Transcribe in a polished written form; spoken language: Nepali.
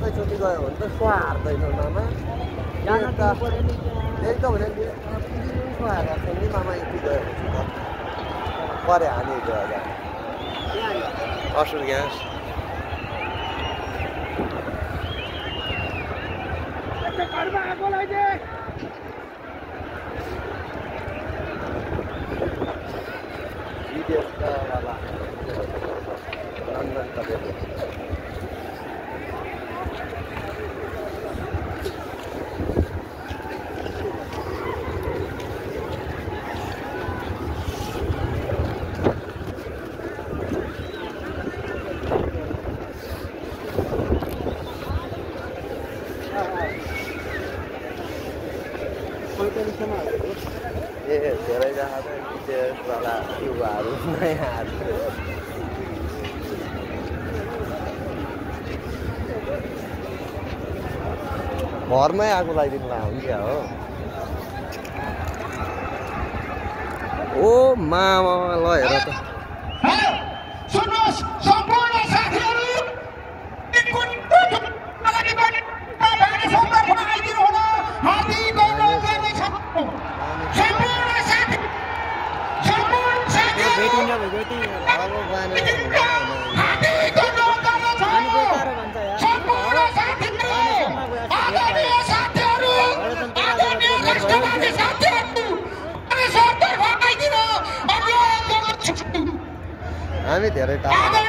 एकैचोटि गयो भने त स्वा हार्दैन मामा त्यही त भने स्वा हार्छ नि मामा यति गएपछि त परे हानि गयो असुर ग्यास विदेशवाला लन्डन तपाईँको ए धेरैजना त विदेशवाला युवाहरू नयाँहरू घरमै आगो लगाइदिनुलाई हुन्छ हो ओ मामा ल हेर त हामी धेरै टाढा